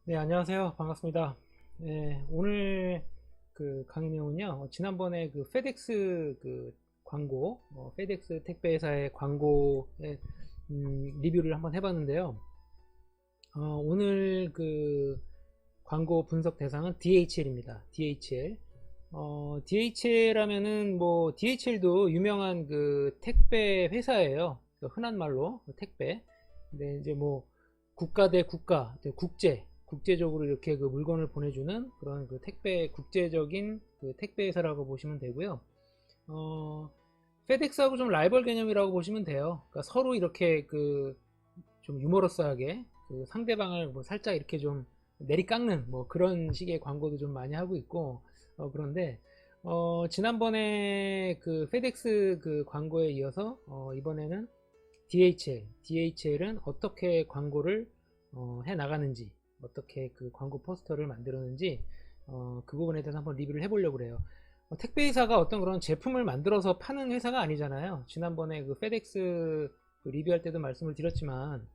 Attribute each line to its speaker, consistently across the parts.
Speaker 1: 네, 안녕하세요. 반갑습니다. 네, 오늘 그 강의 내용은요, 지난번에 그 페덱스 그 광고, 페덱스 택배회사의 광고의 리뷰를 한번 해봤는데요. 오늘 그 광고 분석 대상은 DHL입니다. DHL. DHL 하면은 뭐, DHL도 유명한 그 택배 회사예요. 그 흔한 말로 택배. 근데 이제 뭐, 국가 대 국가, 국제적으로 이렇게 그 물건을 보내주는 그런 그 택배, 국제적인 그 택배 회사라고 보시면 되고요. 페덱스하고 좀 라이벌 개념이라고 보시면 돼요. 그러니까 서로 이렇게 그 좀 유머러스하게 그 상대방을 뭐 살짝 이렇게 좀 내리깎는 뭐 그런 식의 광고도 좀 많이 하고 있고, 그런데 지난번에 그 페덱스 그 광고에 이어서 이번에는 DHL은 어떻게 광고를 해 나가는지, 어떻게 그 광고 포스터를 만들었는지, 그 부분에 대해서 한번 리뷰를 해보려고 그래요. 택배 회사가 어떤 그런 제품을 만들어서 파는 회사가 아니잖아요. 지난번에 그 페덱스 그 리뷰할 때도 말씀을 드렸지만,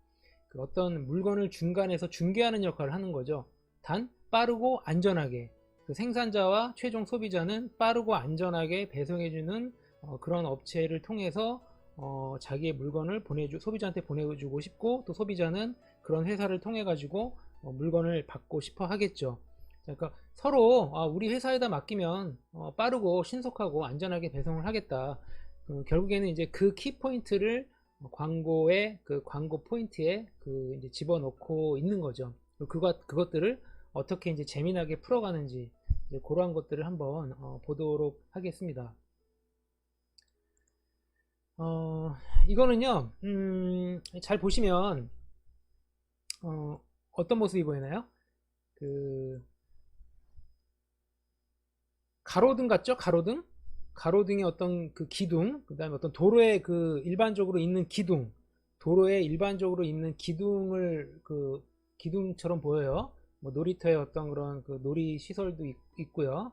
Speaker 1: 그 어떤 물건을 중간에서 중개하는 역할을 하는 거죠. 단 빠르고 안전하게, 그 생산자와 최종 소비자는 빠르고 안전하게 배송해주는 그런 업체를 통해서 자기의 물건을 소비자한테 보내주고 싶고, 또 소비자는 그런 회사를 통해 가지고 물건을 받고 싶어 하겠죠. 그러니까 서로 우리 회사에다 맡기면 빠르고 신속하고 안전하게 배송을 하겠다. 결국에는 이제 그 키포인트를 광고에, 그 광고 포인트에 그 이제 집어넣고 있는 거죠. 그것들을 어떻게 이제 재미나게 풀어가는지, 이제 그러한 것들을 한번 보도록 하겠습니다. 이거는요, 잘 보시면 어떤 모습이 보이나요? 그 가로등 같죠? 가로등의 어떤 그 기둥, 그 다음에 어떤 도로에 그 일반적으로 있는 기둥, 도로에 일반적으로 있는 기둥을 그 기둥처럼 보여요. 뭐 놀이터의 어떤 그런 그 놀이 시설도 있고요.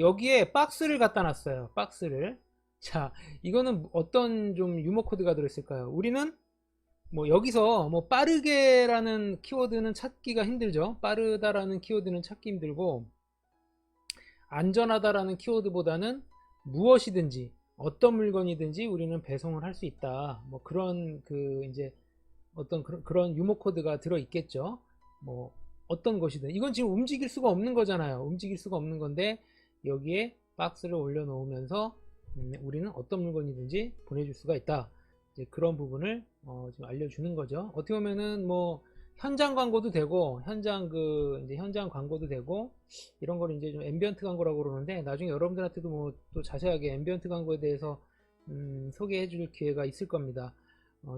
Speaker 1: 여기에 박스를 갖다 놨어요. 박스를. 자, 이거는 어떤 좀 유머 코드가 들어있을까요? 우리는 뭐 여기서 뭐 빠르게라는 키워드는 찾기가 힘들죠. 빠르다라는 키워드는 찾기 힘들고, 안전하다라는 키워드보다는 무엇이든지 어떤 물건이든지 우리는 배송을 할 수 있다. 뭐 그런 그 이제 어떤 그런 유머 코드가 들어 있겠죠. 뭐 어떤 것이든 이건 지금 움직일 수가 없는 거잖아요. 움직일 수가 없는 건데 여기에 박스를 올려놓으면서 우리는 어떤 물건이든지 보내줄 수가 있다. 이제 그런 부분을 좀 알려주는 거죠. 어떻게 보면은 뭐 현장 광고도 되고, 현장 광고도 되고, 이런 걸 이제 좀 앰비언트 광고라고 그러는데, 나중에 여러분들한테도 뭐 또 자세하게 앰비언트 광고에 대해서 소개해 줄 기회가 있을 겁니다.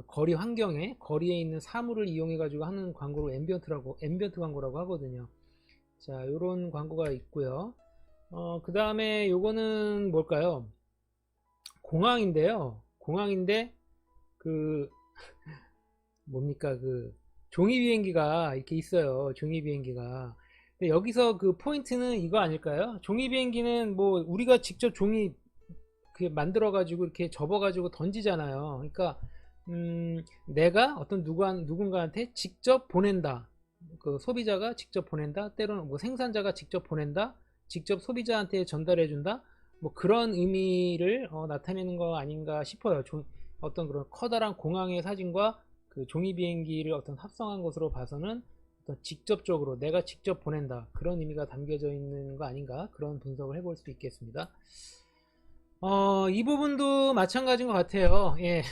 Speaker 1: 거리에 있는 사물을 이용해 가지고 하는 광고를 앰비언트 광고라고 하거든요. 자, 요런 광고가 있고요. 그 다음에 요거는 뭘까요? 공항인데, 그 뭡니까, 그 종이 비행기가 이렇게 있어요. 종이 비행기가. 근데 여기서 그 포인트는 이거 아닐까요? 종이 비행기는 뭐 우리가 직접 종이 그 만들어 가지고 이렇게 접어 가지고 던지잖아요. 그러니까 내가 어떤 누군가한테 직접 보낸다. 그 소비자가 직접 보낸다. 때로는 뭐 생산자가 직접 보낸다. 직접 소비자한테 전달해 준다. 뭐 그런 의미를 나타내는 거 아닌가 싶어요. 어떤 그런 커다란 공항의 사진과 그 종이 비행기를 어떤 합성한 것으로 봐서는 어떤 직접적으로 내가 직접 보낸다, 그런 의미가 담겨져 있는 거 아닌가, 그런 분석을 해볼 수 있겠습니다. 이 부분도 마찬가지인 것 같아요. 예.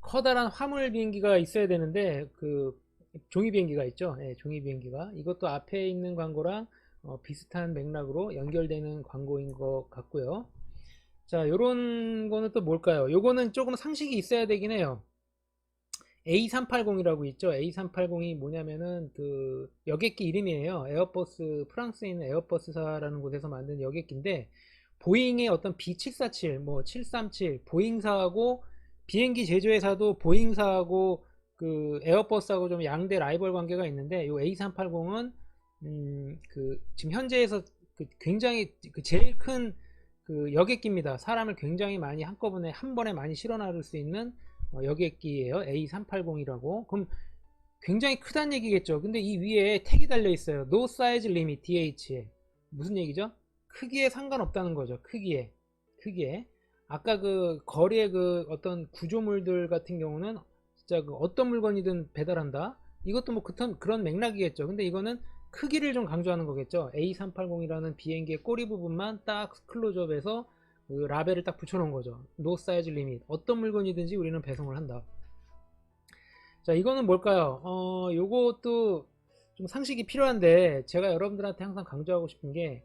Speaker 1: 커다란 화물 비행기가 있어야 되는데 그 종이 비행기가 있죠. 예, 종이 비행기가 이것도 앞에 있는 광고랑 비슷한 맥락으로 연결되는 광고인 것 같고요. 자, 요런 거는 또 뭘까요? 요거는 조금 상식이 있어야 되긴 해요. A380이라고 있죠. A380이 뭐냐면은 그 여객기 이름이에요. 프랑스에 있는 에어버스사라는 곳에서 만든 여객기인데, 보잉의 어떤 B747, 뭐 737, 보잉사하고 비행기 제조회사도 보잉사하고 그 에어버스하고 좀 양대 라이벌 관계가 있는데, 이 A380은 그 지금 현재에서 그 굉장히 그 제일 큰 그 여객기입니다. 사람을 굉장히 많이 한 번에 많이 실어 나를 수 있는 여객기예요. A380이라고. 그럼 굉장히 크다는 얘기겠죠. 근데 이 위에 택이 달려 있어요. No size limit DH에. 무슨 얘기죠? 크기에 상관없다는 거죠. 크기에. 아까 그 거리의 그 어떤 구조물들 같은 경우는 진짜 그 어떤 물건이든 배달한다. 이것도 뭐 그런 맥락이겠죠. 근데 이거는 크기를 좀 강조하는 거겠죠. A380이라는 비행기의 꼬리 부분만 딱 클로즈업해서 그 라벨을 딱 붙여놓은 거죠. No size limit. 어떤 물건이든지 우리는 배송을 한다. 자, 이거는 뭘까요? 요것도 좀 상식이 필요한데 제가 여러분들한테 항상 강조하고 싶은 게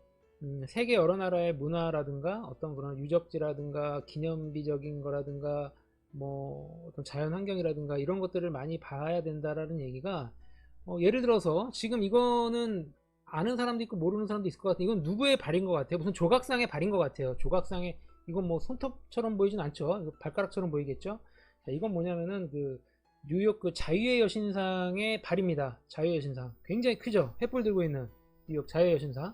Speaker 1: 세계 여러 나라의 문화라든가 어떤 그런 유적지라든가 기념비적인 거라든가 뭐 어떤 자연 환경이라든가 이런 것들을 많이 봐야 된다라는 얘기가 예를 들어서 지금 이거는 아는 사람도 있고 모르는 사람도 있을 것 같아요. 이건 누구의 발인 것 같아요? 무슨 조각상의 발인 것 같아요. 조각상의 이건 뭐 손톱처럼 보이진 않죠. 이거 발가락처럼 보이겠죠. 자, 이건 뭐냐면은 그 뉴욕 그 자유의 여신상의 발입니다. 자유의 여신상 굉장히 크죠. 횃불 들고 있는 뉴욕 자유의 여신상.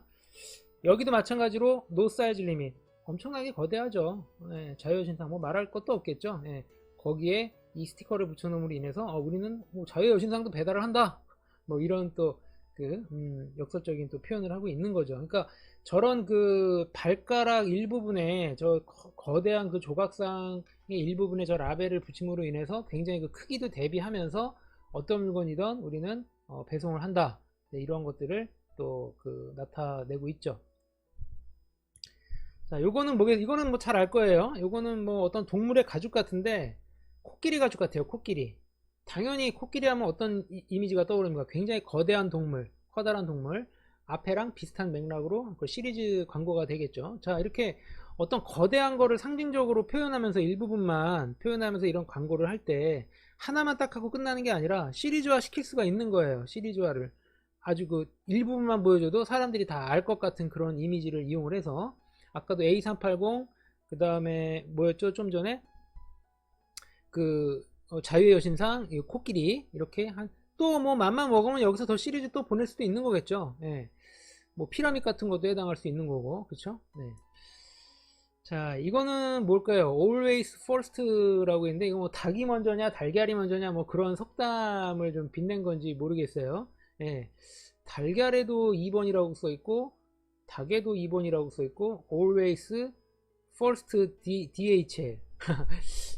Speaker 1: 여기도 마찬가지로 노 사이즈 리밋 엄청나게 거대하죠. 예, 자유의 여신상 뭐 말할 것도 없겠죠. 예, 거기에 이 스티커를 붙여놓음으로 인해서 우리는 뭐 자유의 여신상도 배달을 한다. 뭐 이런 또 그 역설적인 또 표현을 하고 있는 거죠. 그러니까 저런 그 발가락 일부분에 저 거대한 그 조각상의 일부분에 저 라벨을 붙임으로 인해서 굉장히 그 크기도 대비하면서 어떤 물건이든 우리는 배송을 한다. 네, 이런 것들을 또 그 나타내고 있죠. 자, 요거는 뭐겠 이거는 뭐 잘 알 거예요. 요거는 뭐 어떤 동물의 가죽 같은데 코끼리 가죽 같아요. 코끼리. 당연히 코끼리 하면 어떤 이미지가 떠오릅니까? 굉장히 거대한 동물, 커다란 동물. 앞에랑 비슷한 맥락으로 그 시리즈 광고가 되겠죠. 자, 이렇게 어떤 거대한 거를 상징적으로 표현하면서 일부분만 표현하면서 이런 광고를 할 때 하나만 딱 하고 끝나는 게 아니라 시리즈화 시킬 수가 있는 거예요. 시리즈화를. 아주 그 일부분만 보여줘도 사람들이 다 알 것 같은 그런 이미지를 이용을 해서 아까도 A380 그 다음에 뭐였죠? 좀 전에 그 자유의 여신상 코끼리 이렇게 한 또 뭐 맘만 먹으면 여기서 더 시리즈 또 보낼 수도 있는 거겠죠. 예. 뭐 피라밋 같은 것도 해당할 수 있는 거고 그쵸? 네. 자, 이거는 뭘까요? Always first라고 했는데 이거 뭐 닭이 먼저냐 달걀이 먼저냐 뭐 그런 속담을 좀 빛낸 건지 모르겠어요. 예. 달걀에도 2번이라고 써 있고 닭에도 2번이라고 써 있고 Always first DHL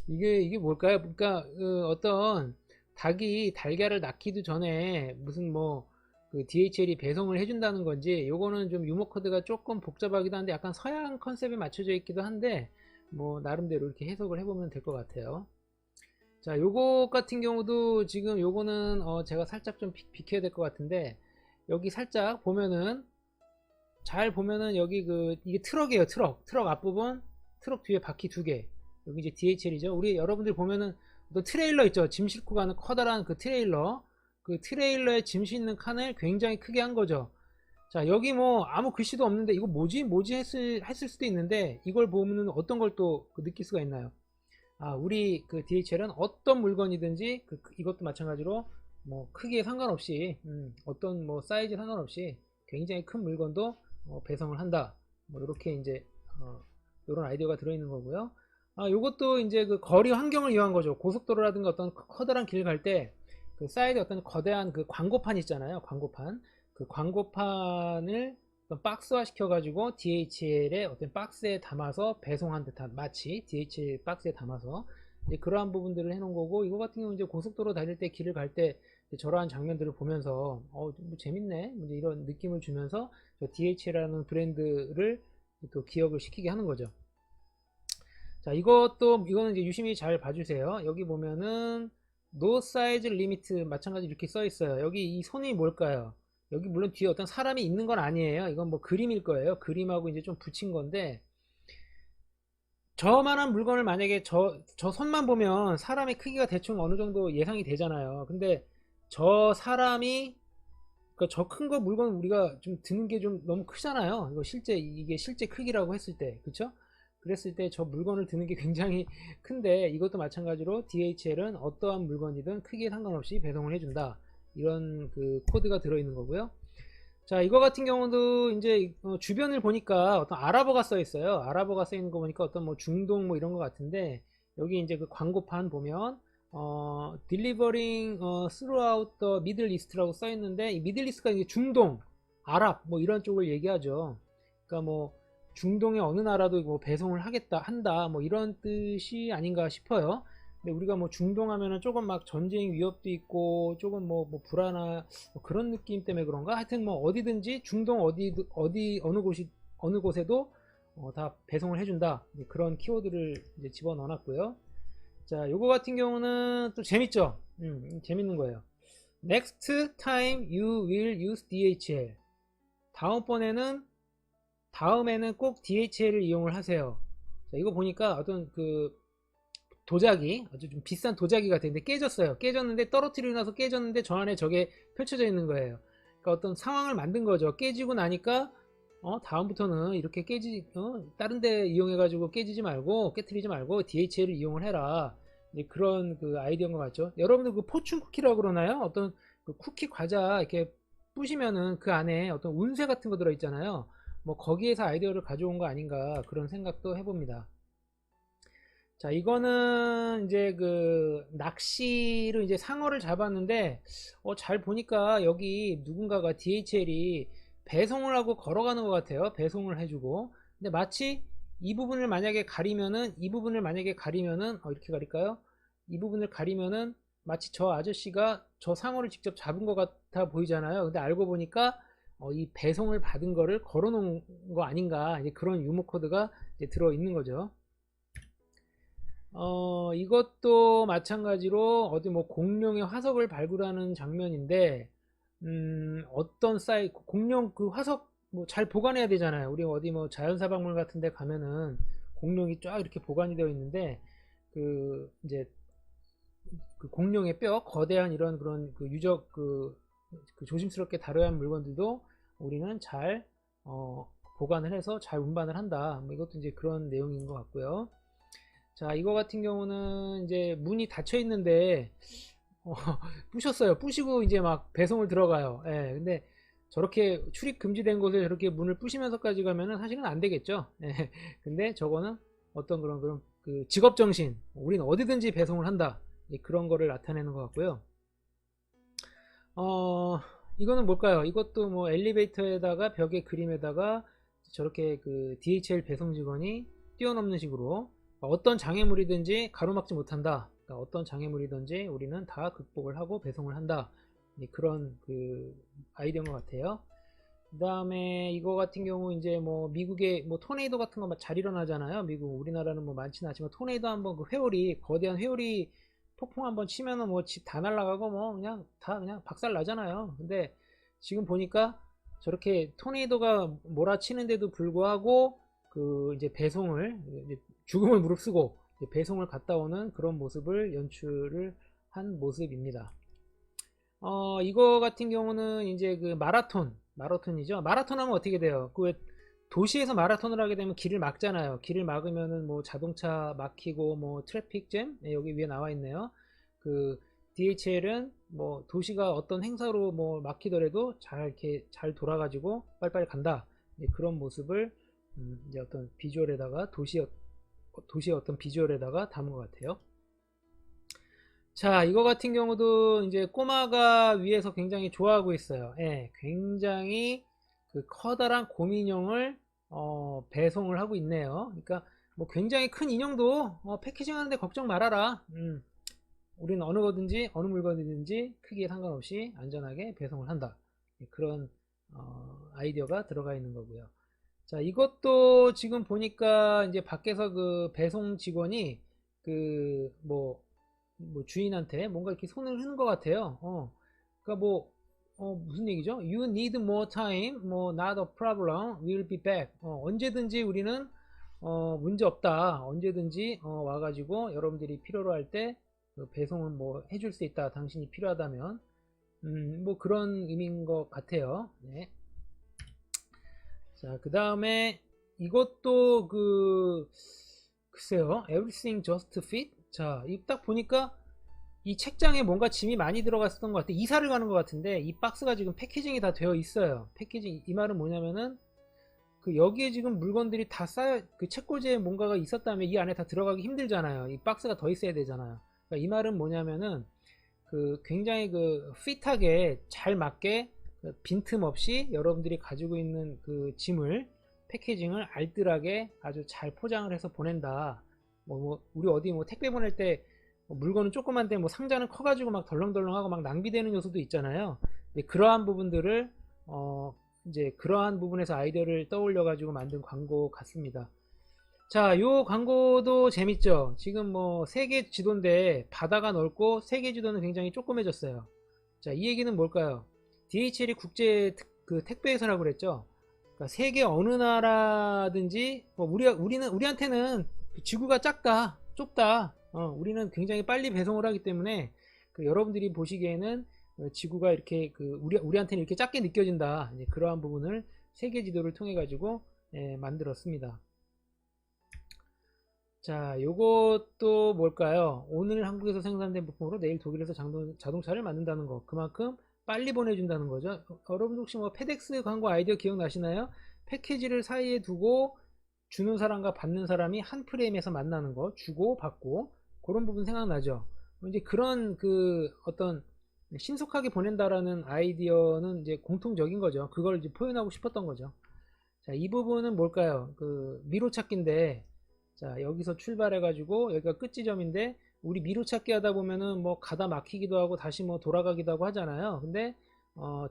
Speaker 1: 이게 뭘까요? 그러니까 어떤 닭이 달걀을 낳기도 전에 무슨 뭐 그 DHL이 배송을 해준다는 건지 요거는 좀 유머 코드가 조금 복잡하기도 한데 약간 서양 컨셉에 맞춰져 있기도 한데 뭐 나름대로 이렇게 해석을 해보면 될 것 같아요. 자, 요거 같은 경우도 지금 요거는 제가 살짝 좀 비켜야 될 것 같은데 여기 살짝 보면은 잘 보면은 여기 그 이게 트럭이에요. 트럭 앞부분 트럭 뒤에 바퀴 두 개 여기 이제 DHL이죠. 우리 여러분들 보면은 또 트레일러 있죠. 짐 싣고 가는 커다란 그 트레일러 그 트레일러에 짐 싣는 칸을 굉장히 크게 한 거죠. 자, 여기 뭐 아무 글씨도 없는데 이거 뭐지 했을 수도 있는데 이걸 보면은 어떤 걸 또 느낄 수가 있나요? 우리 그 DHL은 어떤 물건이든지 이것도 마찬가지로 뭐 크기에 상관없이 어떤 뭐 사이즈 상관없이 굉장히 큰 물건도 배송을 한다. 뭐 이렇게 이제 이런 아이디어가 들어있는 거고요. 요것도 이제 그 거리 환경을 이용한 거죠. 고속도로라든가 어떤 커다란 길 갈 때 그 사이드 어떤 거대한 그 광고판 있잖아요. 광고판. 그 광고판을 어떤 박스화 시켜가지고 DHL의 어떤 박스에 담아서 배송한 듯한 마치 DHL 박스에 담아서 이제 그러한 부분들을 해놓은 거고 이거 같은 경우는 이제 고속도로 다닐 때 길을 갈 때 저러한 장면들을 보면서 뭐 재밌네 이제 이런 느낌을 주면서 DHL이라는 브랜드를 또 기억을 시키게 하는 거죠. 자, 이거는 이제 유심히 잘 봐주세요. 여기 보면은 no size limit 마찬가지 이렇게 써 있어요. 여기 이 손이 뭘까요? 여기 물론 뒤에 어떤 사람이 있는 건 아니에요. 이건 뭐 그림일 거예요. 그림하고 이제 좀 붙인 건데 저만한 물건을 만약에 저 손만 보면 사람의 크기가 대충 어느 정도 예상이 되잖아요. 근데 저 사람이 그러니까 저 큰 거 물건 우리가 좀 드는 게 좀 너무 크잖아요. 이게 실제 크기라고 했을 때 그쵸? 그랬을 때 저 물건을 드는 게 굉장히 큰데 이것도 마찬가지로 DHL은 어떠한 물건이든 크기에 상관없이 배송을 해준다. 이런 그 코드가 들어있는 거고요. 자, 이거 같은 경우도 이제 주변을 보니까 어떤 아랍어가 써 있어요. 아랍어가 써 있는 거 보니까 어떤 뭐 중동 뭐 이런 거 같은데 여기 이제 그 광고판 보면 delivering throughout the Middle East라고 써 있는데, 이 미들 이스트가 이제 중동, 아랍 뭐 이런 쪽을 얘기하죠. 그러니까 뭐 중동의 어느 나라도 뭐 배송을 한다 뭐 이런 뜻이 아닌가 싶어요. 근데 우리가 뭐 중동 하면은 조금 막 전쟁 위협도 있고 조금 뭐 불안한 뭐 그런 느낌 때문에 그런가. 하여튼 뭐 어디든지 중동 어디 어느 곳에도 다 배송을 해준다, 그런 키워드를 이제 집어넣어 놨고요. 자, 요거 같은 경우는 또 재밌죠. 재밌는 거예요. Next time you will use DHL. 다음에는 꼭 DHL을 이용을 하세요. 자, 이거 보니까 어떤 그 도자기, 아주 좀 비싼 도자기 같은데 깨졌는데 떨어뜨리고 나서 깨졌는데 저 안에 저게 펼쳐져 있는 거예요. 그러니까 어떤 상황을 만든 거죠. 깨지고 나니까 다음부터는 이렇게 다른 데 이용해 가지고 깨트리지 말고 DHL을 이용을 해라. 그런 그 아이디어인 것 같죠. 여러분들 그 포춘 쿠키라고 그러나요? 어떤 그 쿠키 과자 이렇게 부시면은 그 안에 어떤 운세 같은 거 들어 있잖아요. 뭐 거기에서 아이디어를 가져온 거 아닌가, 그런 생각도 해봅니다. 자, 이거는 이제 그 낚시로 이제 상어를 잡았는데, 잘 보니까 여기 누군가가 DHL이 배송을 하고 걸어가는 것 같아요. 배송을 해주고. 근데 마치 이 부분을 만약에 가리면은 이렇게 가릴까요? 이 부분을 가리면은 마치 저 아저씨가 저 상어를 직접 잡은 것 같아 보이잖아요. 근데 알고 보니까 이 배송을 받은 거를 걸어 놓은 거 아닌가, 이제 그런 유머 코드가 들어 있는 거죠. 이것도 마찬가지로 어디 뭐 공룡의 화석을 발굴하는 장면인데, 어떤 공룡 그 화석 뭐 잘 보관해야 되잖아요. 우리 어디 뭐 자연사박물 같은 데 가면은 공룡이 쫙 이렇게 보관이 되어 있는데, 그 이제 그 공룡의 뼈, 거대한 이런 그런 그 유적 그 조심스럽게 다뤄야 할 물건들도 우리는 잘 보관을 해서 잘 운반을 한다. 뭐 이것도 이제 그런 내용인 것 같고요. 자, 이거 같은 경우는 이제 문이 닫혀 있는데 부셨어요. 부시고 이제 막 배송을 들어가요. 예, 근데 저렇게 출입 금지된 곳에 저렇게 문을 부시면서까지 가면은 사실은 안 되겠죠. 예, 근데 저거는 어떤 그런 그 직업 정신, 우리는 어디든지 배송을 한다, 그런 거를 나타내는 것 같고요. 이거는 뭘까요? 이것도 뭐 엘리베이터에다가 벽의 그림에다가 저렇게 그 DHL 배송 직원이 뛰어넘는 식으로 어떤 장애물이든지 가로막지 못한다. 그러니까 어떤 장애물이든지 우리는 다 극복을 하고 배송을 한다. 그런 그 아이디어인 것 같아요. 그 다음에 이거 같은 경우 이제 뭐 미국의 뭐 토네이도 같은 거 잘 일어나잖아요. 미국, 우리나라는 뭐 많지는 않지만 토네이도 한번 그 거대한 회오리 폭풍 한번 치면은 뭐 집 다 날아가고 뭐 그냥 박살 나잖아요. 근데 지금 보니까 저렇게 토네이도가 몰아치는데도 불구하고 그 이제 배송을 이제 죽음을 무릅쓰고 배송을 갔다 오는 그런 모습을 연출을 한 모습입니다. 이거 같은 경우는 이제 그 마라톤이죠. 마라톤 하면 어떻게 돼요? 그 도시에서 마라톤을 하게 되면 길을 막잖아요. 길을 막으면은 뭐 자동차 막히고 뭐 트래픽 잼, 여기 위에 나와 있네요. 그 DHL은 뭐 도시가 어떤 행사로 뭐 막히더라도 이렇게 잘 돌아가지고 빨리빨리 간다. 그런 모습을 이제 어떤 비주얼에다가 도시의 어떤 비주얼에다가 담은 것 같아요. 자, 이거 같은 경우도 이제 꼬마가 위에서 굉장히 좋아하고 있어요. 예, 굉장히 그 커다란 곰인형을 배송을 하고 있네요. 그러니까 뭐 굉장히 큰 인형도 패키징 하는데 걱정 말아라. 우리는 어느 거든지 어느 물건이든지 크기에 상관없이 안전하게 배송을 한다. 그런 아이디어가 들어가 있는 거고요. 자, 이것도 지금 보니까 이제 밖에서 그 배송 직원이 그 뭐 주인한테 뭔가 이렇게 손을 흐는 것 같아요. 그러니까 무슨 얘기죠? You need more time, 뭐 not a problem, we'll be back. 언제든지 우리는 문제 없다. 언제든지 와가지고 여러분들이 필요로 할 때 배송은 뭐 해줄 수 있다. 당신이 필요하다면. 뭐 그런 의미인 것 같아요. 네. 자, 그 다음에 이것도 글쎄요, everything just fit. 자, 이 딱 보니까 이 책장에 뭔가 짐이 많이 들어갔었던 것 같아. 이사를 가는 것 같은데 이 박스가 지금 패키징이 다 되어 있어요. 패키징, 이 말은 뭐냐면은 그 여기에 지금 물건들이 다 쌓여, 그 책꽂이에 뭔가가 있었다면 이 안에 다 들어가기 힘들잖아요. 이 박스가 더 있어야 되잖아요. 그러니까 이 말은 뭐냐면은 그 굉장히 그 핏하게 잘 맞게 그 빈틈없이 여러분들이 가지고 있는 그 짐을 패키징을 알뜰하게 아주 잘 포장을 해서 보낸다. 우리 어디 뭐 택배 보낼 때 물건은 조그만데 뭐 상자는 커가지고 막 덜렁덜렁하고 막 낭비되는 요소도 있잖아요. 그러한 부분들을 이제 그러한 부분에서 아이디어를 떠올려 가지고 만든 광고 같습니다. 자, 요 광고도 재밌죠? 지금 뭐 세계 지도인데 바다가 넓고 세계 지도는 굉장히 조그매졌어요. 자, 이 얘기는 뭘까요? DHL이 국제 그 택배회사라고 그랬죠? 그러니까 세계 어느 나라든지 뭐 우리한테는 지구가 작다, 좁다. 우리는 굉장히 빨리 배송을 하기 때문에 그 여러분들이 보시기에는 지구가 이렇게 그 우리한테는 이렇게 작게 느껴진다. 그러한 부분을 세계 지도를 통해 가지고 만들었습니다. 자, 요것도 뭘까요? 오늘 한국에서 생산된 부품으로 내일 독일에서 자동차를 만든다는 거. 그만큼 빨리 보내준다는 거죠. 여러분들 혹시 뭐 페덱스 광고 아이디어 기억나시나요? 패키지를 사이에 두고 주는 사람과 받는 사람이 한 프레임에서 만나는 거, 주고 받고 그런 부분 생각나죠? 이제 그런 그 어떤 신속하게 보낸다라는 아이디어는 이제 공통적인 거죠. 그걸 이제 표현하고 싶었던 거죠. 자, 이 부분은 뭘까요? 그 미로찾기인데, 자, 여기서 출발해 가지고 여기가 끝 지점인데 우리 미로찾기 하다 보면은 뭐 가다 막히기도 하고 다시 뭐 돌아가기도 하고 하잖아요. 근데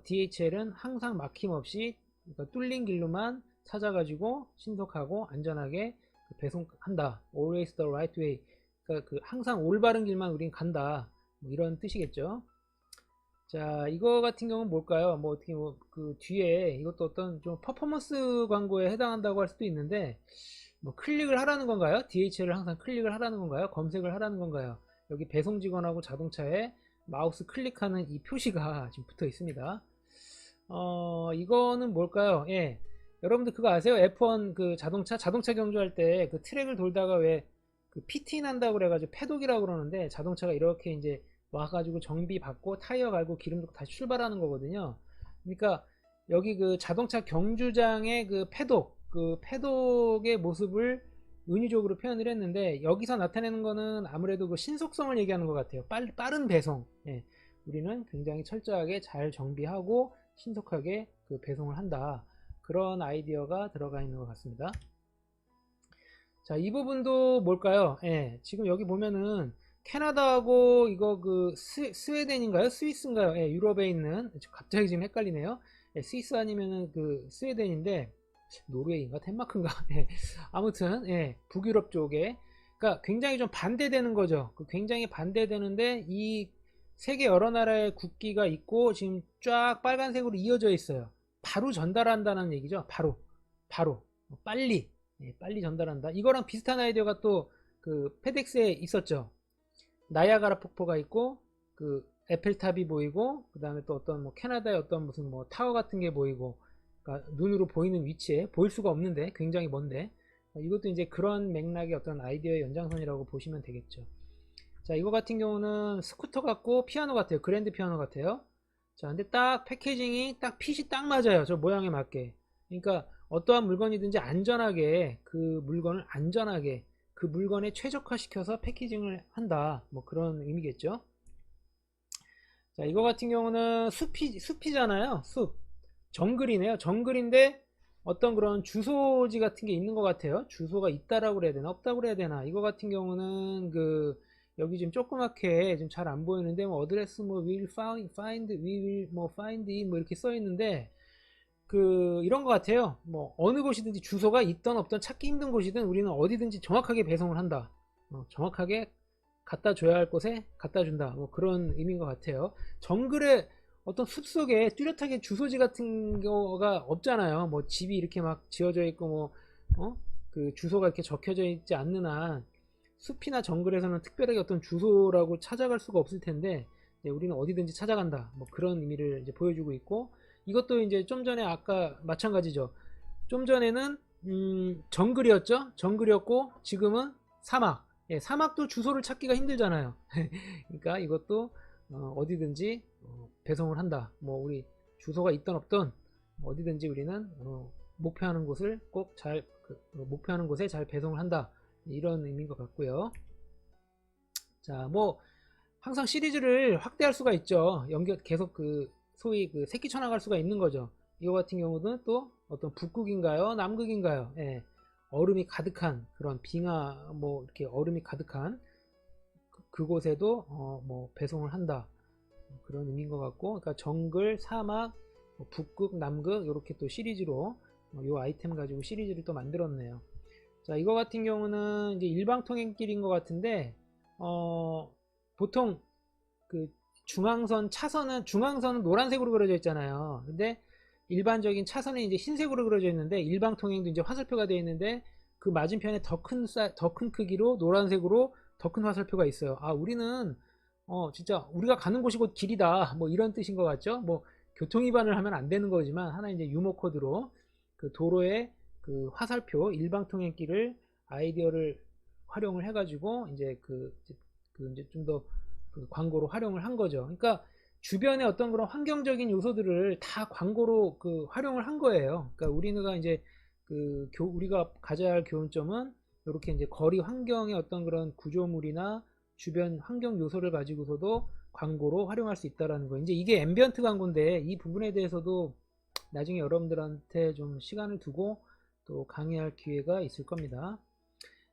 Speaker 1: DHL은 항상 막힘없이 그러니까 뚫린 길로만 찾아가지고 신속하고 안전하게 배송한다. Always the right way. 그러니까 그 항상 올바른 길만 우린 간다. 뭐 이런 뜻이겠죠. 자, 이거 같은 경우는 뭘까요? 뭐 어떻게 뭐 그 뒤에 이것도 어떤 좀 퍼포먼스 광고에 해당한다고 할 수도 있는데 뭐 클릭을 하라는 건가요? DHL을 항상 클릭을 하라는 건가요? 검색을 하라는 건가요? 여기 배송 직원하고 자동차에 마우스 클릭하는 이 표시가 지금 붙어 있습니다. 이거는 뭘까요? 예. 여러분들 그거 아세요? F1 그 자동차 경주할 때 그 트랙을 돌다가 왜 그 PT 난다고 그래가지고 패독이라고 그러는데 자동차가 이렇게 이제 와가지고 정비 받고 타이어 갈고 기름 넣고 다시 출발하는 거거든요. 그러니까 여기 그 자동차 경주장의 그 패독의 모습을 은유적으로 표현을 했는데 여기서 나타내는 거는 아무래도 그 신속성을 얘기하는 것 같아요. 빠른 배송. 예. 우리는 굉장히 철저하게 잘 정비하고 신속하게 그 배송을 한다. 그런 아이디어가 들어가 있는 것 같습니다. 자, 이 부분도 뭘까요? 예, 지금 여기 보면은 캐나다하고 이거 그 스웨덴인가요? 스위스인가요? 예, 유럽에 있는 갑자기 지금 헷갈리네요. 예, 스위스 아니면은 그 스웨덴인데 노르웨이인가 덴마크인가? 예, 아무튼 예, 북유럽 쪽에 그러니까 굉장히 좀 반대되는 거죠. 굉장히 반대되는데 이 세계 여러 나라의 국기가 있고 지금 쫙 빨간색으로 이어져 있어요. 바로 전달한다는 얘기죠. 바로 빨리 빨리 전달한다. 이거랑 비슷한 아이디어가 또 그 페덱스에 있었죠. 나야가라 폭포가 있고 그 에펠탑이 보이고 그 다음에 또 어떤 뭐 캐나다의 어떤 무슨 뭐 타워 같은 게 보이고 그러니까 눈으로 보이는 위치에 보일 수가 없는데 굉장히 먼데 이것도 이제 그런 맥락의 어떤 아이디어의 연장선이라고 보시면 되겠죠. 자, 이거 같은 경우는 스쿠터 같고 피아노 같아요. 그랜드 피아노 같아요. 자, 근데 딱 패키징이 딱 핏이 딱 맞아요. 저 모양에 맞게. 그러니까 어떠한 물건이든지 안전하게 그 물건을 안전하게 그 물건에 최적화시켜서 패키징을 한다. 뭐 그런 의미겠죠. 자, 이거 같은 경우는 숲이잖아요. 숲. 정글이네요. 정글인데 어떤 그런 주소지 같은 게 있는 것 같아요. 주소가 있다라고 그래야 되나 없다고 그래야 되나. 이거 같은 경우는 그 여기 지금 조그맣게 좀 잘 안 보이는데 뭐 어드레스 뭐 will find we will 뭐 find it 뭐 이렇게 써 있는데 그 이런 것 같아요. 뭐 어느 곳이든지 주소가 있던 없던 찾기 힘든 곳이든 우리는 어디든지 정확하게 배송을 한다. 정확하게 갖다 줘야 할 곳에 갖다 준다. 뭐 그런 의미인 것 같아요. 정글의 어떤 숲속에 뚜렷하게 주소지 같은 거가 없잖아요. 뭐 집이 이렇게 막 지어져 있고 뭐 그 주소가 이렇게 적혀져 있지 않는 한 숲이나 정글에서는 특별하게 어떤 주소라고 찾아갈 수가 없을 텐데 우리는 어디든지 찾아간다. 뭐 그런 의미를 이제 보여주고 있고 이것도 이제 좀 전에 아까 마찬가지죠. 좀 전에는 정글이었죠. 정글이었고 지금은 사막. 예, 사막도 주소를 찾기가 힘들잖아요. 그러니까 이것도 어디든지 배송을 한다. 뭐 우리 주소가 있던 없던 어디든지 우리는 목표하는 곳을 꼭 잘 목표하는 곳에 잘 배송을 한다. 이런 의미인 것 같고요. 자, 뭐 항상 시리즈를 확대할 수가 있죠. 연결 계속 그 소위 그 새끼 쳐나갈 수가 있는 거죠. 이거 같은 경우는 또 어떤 북극인가요? 남극인가요? 예. 얼음이 가득한 그런 빙하 뭐 이렇게 얼음이 가득한 그곳에도 뭐 배송을 한다. 그런 의미인 것 같고, 그러니까 정글, 사막, 뭐 북극, 남극 이렇게 또 시리즈로 이 아이템 가지고 시리즈를 또 만들었네요. 자, 이거 같은 경우는 이제 일방통행길인 것 같은데 보통 그 중앙선은 노란색으로 그려져 있잖아요. 근데 일반적인 차선에 이제 흰색으로 그려져 있는데 일방통행도 이제 화살표가 되어 있는데 그 맞은편에 더 큰 크기로 노란색으로 더 큰 화살표가 있어요. 아, 우리는 진짜 우리가 가는 곳이 곧 길이다. 뭐 이런 뜻인 것 같죠? 뭐 교통 위반을 하면 안 되는 거지만 하나 이제 유머 코드로 그 도로에 그 화살표 일방통행길을 아이디어를 활용을 해가지고 이제 이제 좀 더 그 광고로 활용을 한 거죠. 그러니까 주변의 어떤 그런 환경적인 요소들을 다 광고로 그 활용을 한 거예요. 그러니까 우리가 이제 우리가 가져야 할 교훈점은 이렇게 이제 거리 환경의 어떤 그런 구조물이나 주변 환경 요소를 가지고서도 광고로 활용할 수 있다라는 거. 이제 이게 앰비언트 광고인데 이 부분에 대해서도 나중에 여러분들한테 좀 시간을 두고 또 강의할 기회가 있을 겁니다.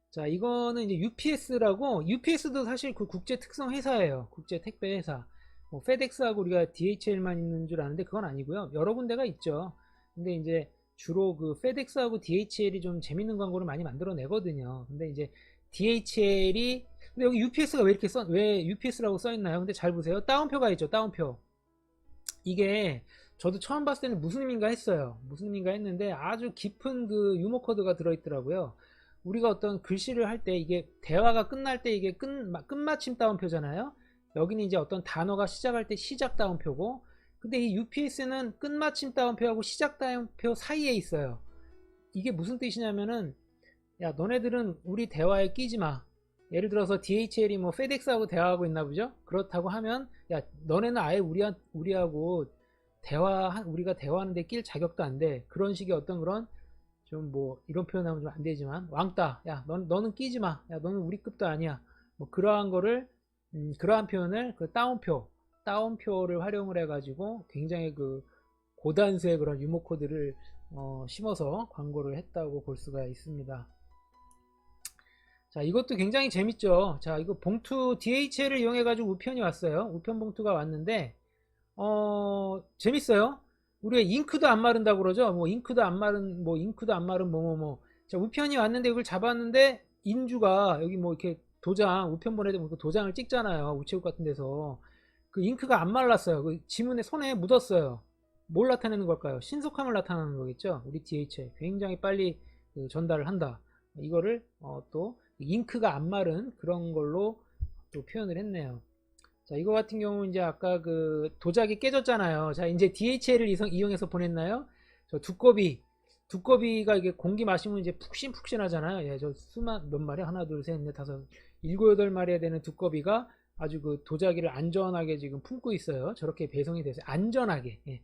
Speaker 1: 자, 이거는 이제 UPS라고, UPS도 사실 그 국제 특성 회사예요. 국제 택배 회사. 뭐 페덱스하고 우리가 DHL만 있는 줄 아는데 그건 아니고요. 여러 군데가 있죠. 근데 이제 주로 그 페덱스하고 DHL이 좀 재밌는 광고를 많이 만들어 내거든요. 근데 이제 DHL이 근데 여기 UPS가 왜 UPS라고 써 있나요? 근데 잘 보세요. 따옴표가 있죠. 따옴표. 이게 저도 처음 봤을 때는 무슨 의미인가 했어요. 무슨 의미인가 했는데 아주 깊은 그 유머 코드가 들어 있더라고요. 우리가 어떤 글씨를 할 때 이게 대화가 끝날 때 이게 끝마침 따옴표잖아요. 여기는 이제 어떤 단어가 시작할 때 시작 따옴표고, 근데 이 UPS는 끝마침 따옴표하고 시작 따옴표 사이에 있어요. 이게 무슨 뜻이냐면은 야, 너네들은 우리 대화에 끼지 마. 예를 들어서 DHL이 뭐 페덱스하고 대화하고 있나 보죠. 그렇다고 하면 야, 너네는 아예 우리하고 우리가 대화하는데 낄 자격도 안 돼. 그런 식의 어떤 그런 좀 뭐 이런 표현하면 좀 안 되지만 왕따. 야, 너는 끼지 마. 야, 너는 우리 급도 아니야. 뭐 그러한 거를 그러한 표현을 그 따옴표를 활용을 해가지고 굉장히 그 고단수의 그런 유머 코드를 심어서 광고를 했다고 볼 수가 있습니다. 자, 이것도 굉장히 재밌죠. 자, 이거 봉투 DHL을 이용해 가지고 우편이 왔어요. 우편 봉투가 왔는데 재밌어요. 우리가 잉크도 안 마른다고 그러죠. 뭐 잉크도 안 마른 뭐뭐. 자, 우편이 왔는데 이걸 잡았는데 인주가 여기 뭐 이렇게 우편 보내면 그 도장을 찍잖아요. 우체국 같은 데서. 그 잉크가 안 말랐어요. 그 지문에 손에 묻었어요. 뭘 나타내는 걸까요? 신속함을 나타내는 거겠죠. 우리 DHL 굉장히 빨리 그 전달을 한다. 이거를 또 잉크가 안 마른 그런 걸로 또 표현을 했네요. 자, 이거 같은 경우 이제 아까 그 도자기 깨졌잖아요. 자, 이제 DHL을 이용해서 보냈나요? 저 두꺼비가 이게 공기 마시면 이제 푹신푹신하잖아요. 예, 저 몇 마리? 하나, 둘, 셋, 넷, 다섯, 일곱, 여덟 마리에 되는 두꺼비가 아주 그 도자기를 안전하게 지금 품고 있어요. 저렇게 배송이 돼서 안전하게, 예,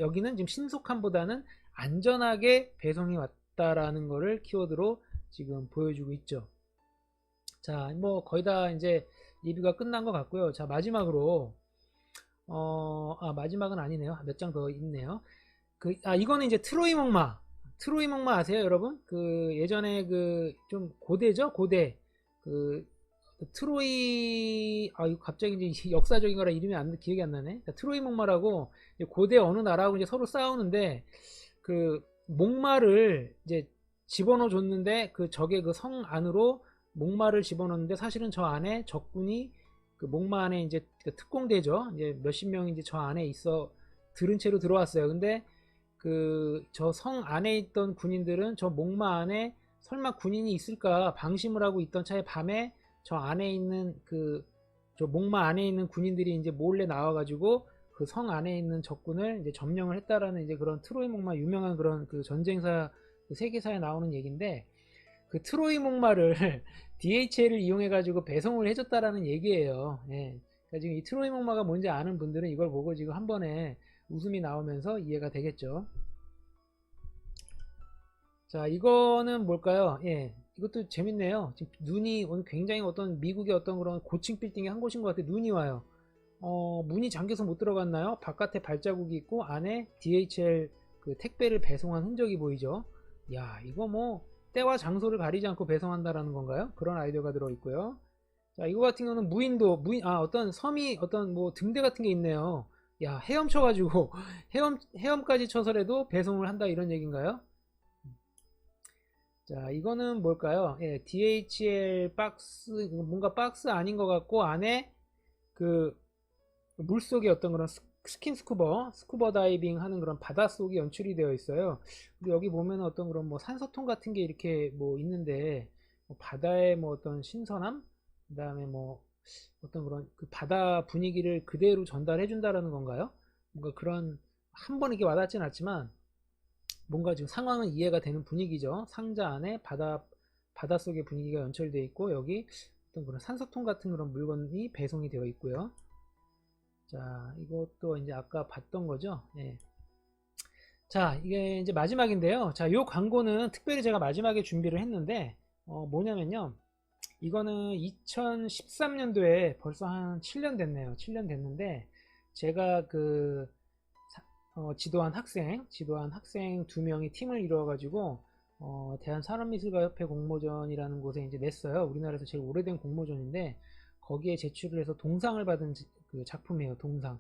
Speaker 1: 여기는 지금 신속함보다는 안전하게 배송이 왔다라는 거를 키워드로 지금 보여주고 있죠. 자, 뭐 거의 다 이제 리뷰가 끝난 것 같고요. 자, 마지막으로 마지막은 아니네요. 몇 장 더 있네요. 이거는 이제 트로이 목마 아세요, 여러분? 그 예전에 그 좀 고대죠, 고대. 그 이거 갑자기 이제 역사적인 거라 이름이 기억이 안 나네. 자, 트로이 목마라고 고대 어느 나라하고 이제 서로 싸우는데 그 목마를 이제 집어넣어 줬는데 그 적의 그 성 안으로 목마를 집어넣는데 사실은 저 안에 적군이 그 목마 안에 이제 그 특공대죠. 이제 몇십 명이 이제 저 안에 있어 들은 채로 들어왔어요. 근데 그 저 성 안에 있던 군인들은 저 목마 안에 설마 군인이 있을까 방심을 하고 있던 차에 밤에 저 안에 있는 저 목마 안에 있는 군인들이 이제 몰래 나와가지고 그 성 안에 있는 적군을 이제 점령을 했다라는 이제 그런 트로이 목마 유명한 그런 그 전쟁사 그 세계사에 나오는 얘기인데 그 트로이 목마를 DHL을 이용해 가지고 배송을 해줬다라는 얘기예요. 예. 그러니까 지금 이 트로이 목마가 뭔지 아는 분들은 이걸 보고 지금 한 번에 웃음이 나오면서 이해가 되겠죠. 자, 이거는 뭘까요? 예. 이것도 재밌네요. 지금 눈이 오늘 굉장히 어떤 미국의 어떤 그런 고층 빌딩의 한 곳인 것 같아요. 눈이 와요. 문이 잠겨서 못 들어갔나요? 바깥에 발자국이 있고 안에 DHL 그 택배를 배송한 흔적이 보이죠. 야, 이거 뭐 때와 장소를 가리지 않고 배송한다라는 건가요? 그런 아이디어가 들어 있고요. 자, 이거 같은 경우는 어떤 섬이 어떤 뭐 등대 같은 게 있네요. 야, 헤엄쳐가지고 헤엄까지 쳐서라도 배송을 한다 이런 얘기인가요? 자, 이거는 뭘까요? 예, DHL 박스, 뭔가 박스 아닌 것 같고, 안에 그 물속에 어떤 그런 스쿠버 다이빙 하는 그런 바닷속이 연출이 되어 있어요. 그리고 여기 보면 어떤 그런 뭐 산소통 같은 게 이렇게 뭐 있는데, 뭐 바다의 뭐 어떤 신선함, 그 다음에 뭐 어떤 그런 그 바다 분위기를 그대로 전달해 준다라는 건가요? 뭔가 그런 한 번 이렇게 와닿진 않지만, 뭔가 지금 상황은 이해가 되는 분위기죠. 상자 안에 바닷속의 분위기가 연출되어 있고, 여기 어떤 그런 산소통 같은 그런 물건이 배송이 되어 있고요. 자, 이것도 이제 아까 봤던 거죠. 예. 자, 이게 이제 마지막인데요. 자, 요 광고는 특별히 제가 마지막에 준비를 했는데, 뭐냐면요. 이거는 2013년도에 벌써 한 7년 됐네요. 7년 됐는데, 제가 지도한 학생 두 명이 팀을 이루어가지고 대한산업미술가협회 공모전이라는 곳에 이제 냈어요. 우리나라에서 제일 오래된 공모전인데 거기에 제출을 해서 동상을 받은 그 작품이에요. 동상.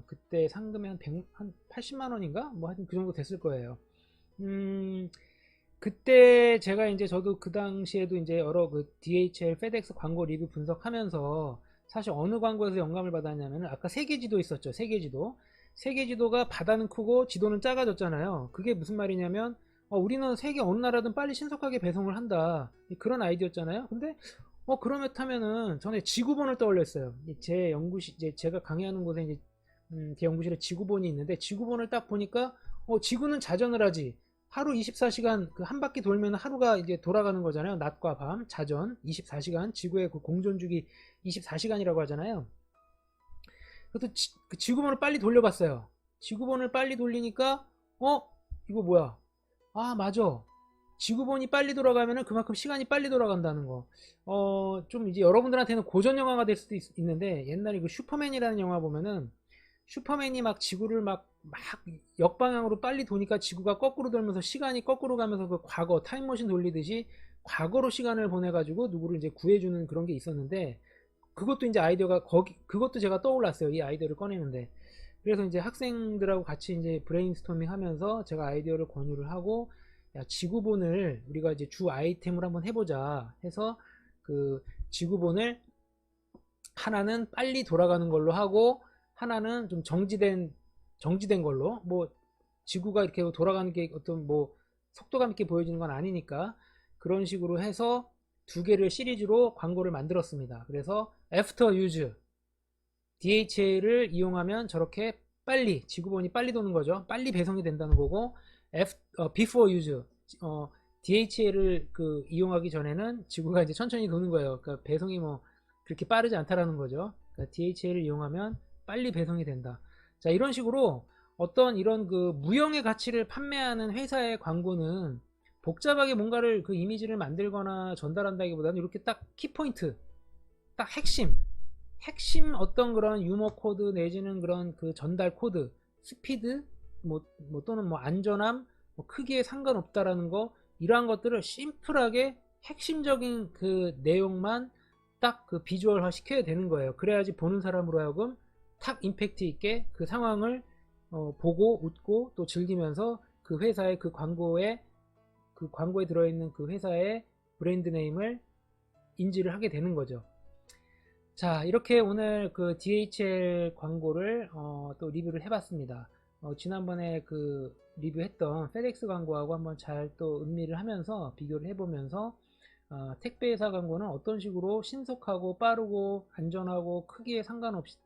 Speaker 1: 그때 상금이 한 80만 원인가? 뭐 하여튼 그 정도 됐을 거예요. 음, 그때 제가 이제 저도 그 당시에도 이제 여러 그 DHL, 페덱스 광고 리뷰 분석하면서 사실 어느 광고에서 영감을 받았냐면은 아까 세계지도 있었죠. 세계지도. 세계지도가 바다는 크고 지도는 작아졌잖아요. 그게 무슨 말이냐면 우리는 세계 어느 나라든 빨리 신속하게 배송을 한다. 그런 아이디어였잖아요. 근데 그렇다면은 전에 지구본을 떠올렸어요. 제 연구실 이제 제가 강의하는 곳에 이제 제 연구실에 지구본이 있는데 지구본을 딱 보니까 지구는 자전을 하지. 하루 24시간 그 한 바퀴 돌면 하루가 이제 돌아가는 거잖아요. 낮과 밤 자전 24시간 지구의 그 공전 주기 24시간이라고 하잖아요. 그래서 그 지구본을 빨리 돌려봤어요. 지구본을 빨리 돌리니까 이거 뭐야? 아, 맞아. 지구본이 빨리 돌아가면은 그만큼 시간이 빨리 돌아간다는 거. 좀 이제 여러분들한테는 고전 영화가 될 수도 있는데 옛날에 그 슈퍼맨이라는 영화 보면은 슈퍼맨이 막 지구를 막 역방향으로 빨리 도니까 지구가 거꾸로 돌면서 시간이 거꾸로 가면서 그 과거 타임머신 돌리듯이 과거로 시간을 보내가지고 누구를 이제 구해주는 그런 게 있었는데 그것도 이제 아이디어가 그것도 제가 떠올랐어요. 이 아이디어를 꺼내는데. 그래서 이제 학생들하고 같이 이제 브레인스토밍 하면서 제가 아이디어를 권유를 하고 야, 지구본을 우리가 이제 주 아이템을 한번 해보자 해서 그 지구본을 하나는 빨리 돌아가는 걸로 하고 하나는 좀 정지된 걸로 뭐 지구가 이렇게 돌아가는 게 어떤 뭐 속도감 있게 보여지는 건 아니니까 그런 식으로 해서 두 개를 시리즈로 광고를 만들었습니다. 그래서 After Use DHL을 이용하면 저렇게 빨리 지구본이 빨리 도는 거죠. 빨리 배송이 된다는 거고 Before Use DHL을 그 이용하기 전에는 지구가 이제 천천히 도는 거예요. 그러니까 배송이 뭐 그렇게 빠르지 않다라는 거죠. 그러니까 DHL을 이용하면 빨리 배송이 된다. 자, 이런 식으로 어떤 이런 그 무형의 가치를 판매하는 회사의 광고는 복잡하게 뭔가를 그 이미지를 만들거나 전달한다기보다는 이렇게 딱 키포인트, 딱 핵심 어떤 그런 유머 코드 내지는 그런 그 전달 코드, 스피드, 뭐 또는 뭐 안전함, 뭐 크기에 상관없다라는 거 이러한 것들을 심플하게 핵심적인 그 내용만 딱 그 비주얼화 시켜야 되는 거예요. 그래야지 보는 사람으로 하여금 탁 임팩트 있게 그 상황을 보고 웃고 또 즐기면서 그 회사의 그 광고에 들어있는 그 회사의 브랜드 네임을 인지를 하게 되는 거죠. 자, 이렇게 오늘 그 DHL 광고를 또 리뷰를 해봤습니다. 지난번에 그 리뷰했던 페덱스 광고하고 한번 잘 또 음미를 하면서 비교를 해보면서 택배회사 광고는 어떤 식으로 신속하고 빠르고 안전하고 크기에 상관없이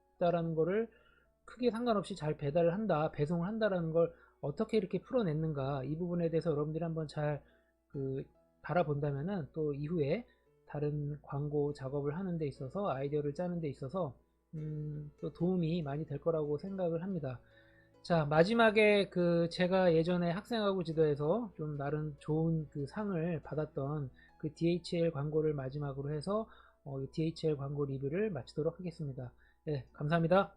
Speaker 1: 잘 배달을 한다, 배송을 한다라는 걸 어떻게 이렇게 풀어냈는가 이 부분에 대해서 여러분들이 한번 잘 그 바라본다면은 또 이후에 다른 광고 작업을 하는 데 있어서 아이디어를 짜는 데 있어서 또 도움이 많이 될 거라고 생각을 합니다. 자, 마지막에 그 제가 예전에 학생하고 지도에서 좀 나름 좋은 그 상을 받았던 그 DHL 광고를 마지막으로 해서 DHL 광고 리뷰를 마치도록 하겠습니다. 네, 감사합니다.